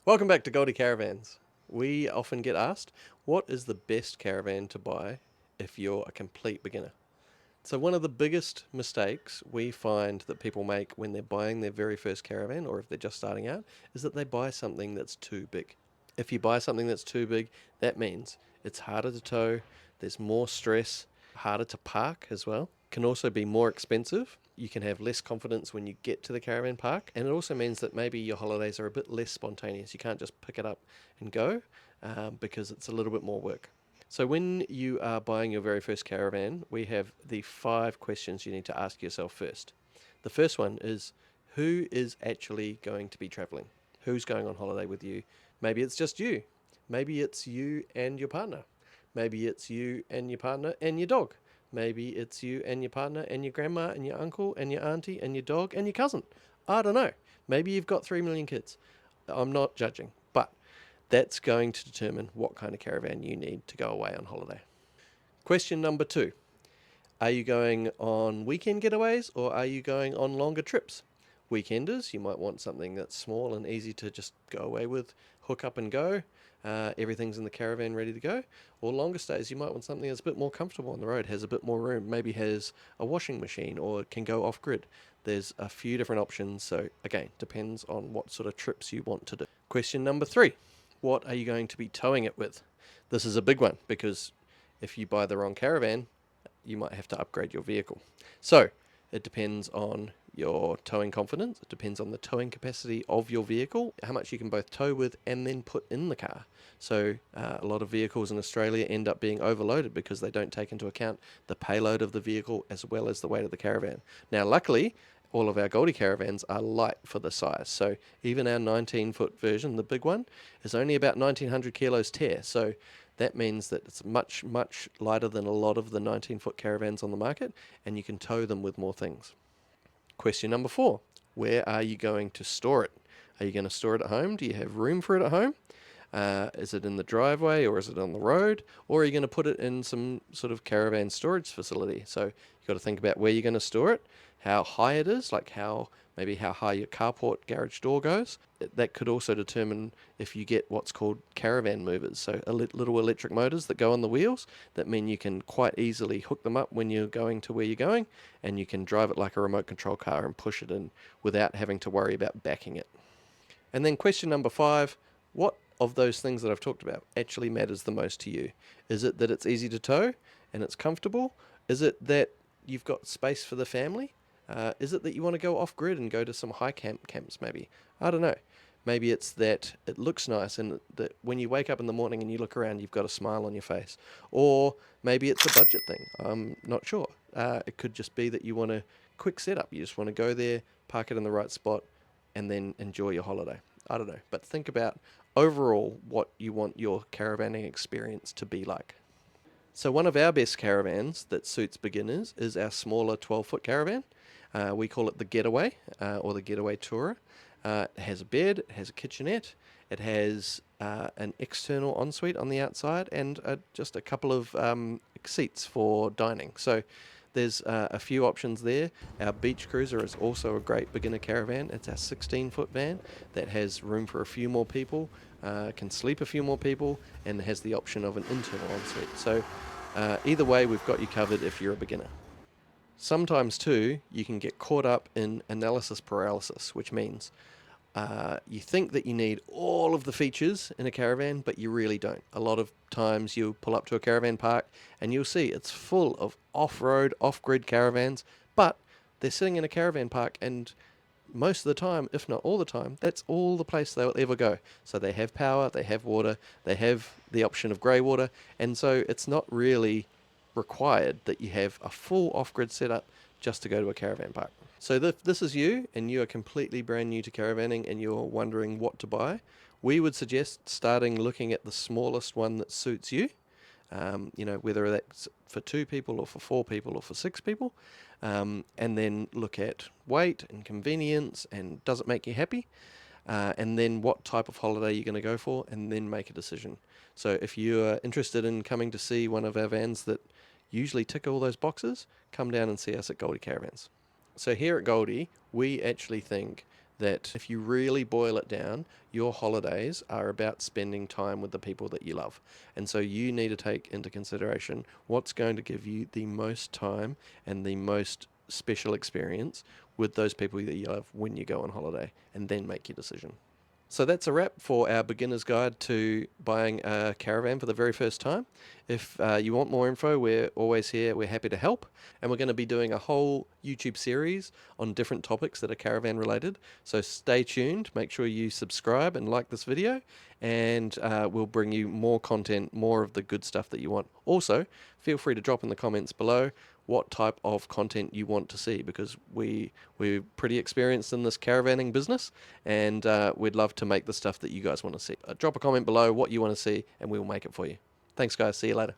Welcome back to Goldie Caravans. We often get asked, what is the best caravan to buy if you're a complete beginner? So, one of the biggest mistakes we find that people make when they're buying their very first caravan or if they're just starting out is that they buy something that's too big. If you buy something that's too big, that means it's harder to tow, there's more stress, harder to park as well. Can also be more expensive. You can have less confidence when you get to the caravan park, and it also means that maybe your holidays are a bit less spontaneous. You can't just pick it up and go because it's a little bit more work. So, when you are buying your very first caravan, we have the 5 questions you need to ask yourself first. The first one is, who is actually going to be traveling? Who's going on holiday with you? Maybe it's just you. Maybe it's you and your partner. Maybe it's you and your partner and your dog. Maybe it's you and your partner and your grandma and your uncle and your auntie and your dog and your cousin. I don't know. Maybe you've got 3 million kids. I'm not judging, but that's going to determine what kind of caravan you need to go away on holiday. Question number 2. Are you going on weekend getaways or are you going on longer trips? Weekenders, you might want something that's small and easy to just go away with, hook up and go. Everything's in the caravan ready to go. Or longer stays, you might want something that's a bit more comfortable on the road, has a bit more room, maybe has a washing machine or can go off grid. There's a few different options, so again, depends on what sort of trips you want to do. Question number 3. What are you going to be towing it with? This is a big one because if you buy the wrong caravan, you might have to upgrade your vehicle. So it depends on your towing confidence. It depends on the towing capacity of your vehicle, how much you can both tow with and then put in the car. So a lot of vehicles in Australia end up being overloaded because they don't take into account the payload of the vehicle as well as the weight of the caravan. Now, luckily, all of our Goldie Caravans are light for the size. So even our 19-foot version, the big one, is only about 1900 kilos tear. So that means that it's much, much lighter than a lot of the 19-foot caravans on the market, and you can tow them with more things. Question number 4. Where are you going to store it? Are you going to store it at home? Do you have room for it at home? Is it in the driveway or is it on the road? Or are you going to put it in some sort of caravan storage facility? So you've got to think about where you're going to store it, how high it is, like maybe how high your carport garage door goes. That could also determine if you get what's called caravan movers, so little electric motors that go on the wheels that mean you can quite easily hook them up when you're going to where you're going, and you can drive it like a remote control car and push it in without having to worry about backing it. And then question number 5, what of those things that I've talked about actually matters the most to you? Is it that it's easy to tow and it's comfortable? Is it that you've got space for the family? Is it that you want to go off grid and go to some high camps maybe? I don't know. Maybe it's that it looks nice and that when you wake up in the morning and you look around, you've got a smile on your face. Or maybe it's a budget thing. I'm not sure. It could just be that you want a quick setup. You just want to go there, park it in the right spot, and then enjoy your holiday. I don't know. But think about overall what you want your caravanning experience to be like. So one of our best caravans that suits beginners is our smaller 12-foot caravan. We call it the Getaway or the Getaway Tourer. It has a bed, it has a kitchenette, it has an external ensuite on the outside, and just a couple of seats for dining. So there's a few options there. Our Beach Cruiser is also a great beginner caravan. It's our 16-foot van that has room for a few more people, can sleep a few more people, and has the option of an internal ensuite. So either way, we've got you covered if you're a beginner. Sometimes, too, you can get caught up in analysis paralysis, which means you think that you need all of the features in a caravan, but you really don't. A lot of times you'll pull up to a caravan park and you'll see it's full of off-road, off-grid caravans, but they're sitting in a caravan park and most of the time, if not all the time, that's all the place they'll ever go. So they have power, they have water, they have the option of grey water, and so it's not really required that you have a full off-grid setup just to go to a caravan park. So if this is you and you are completely brand new to caravanning and you're wondering what to buy, we would suggest starting looking at the smallest one that suits you. Whether that's for 2 people or for 4 people or for 6 people, and then look at weight and convenience and does it make you happy, and then what type of holiday you're going to go for, and then make a decision. So if you're interested in coming to see one of our vans that usually tick all those boxes, come down and see us at Goldie Caravans. So here at Goldie, we actually think that if you really boil it down, your holidays are about spending time with the people that you love. And so you need to take into consideration what's going to give you the most time and the most special experience with those people that you love when you go on holiday, and then make your decision. So that's a wrap for our beginner's guide to buying a caravan for the very first time. If you want more info, we're always here. We're happy to help. And we're going to be doing a whole YouTube series on different topics that are caravan related. So stay tuned. Make sure you subscribe and like this video. And we'll bring you more content, more of the good stuff that you want. Also, feel free to drop in the comments below what type of content you want to see, because we're pretty experienced in this caravanning business, and we'd love to make the stuff that you guys want to see. Drop a comment below what you want to see and we'll make it for you. Thanks guys, see you later.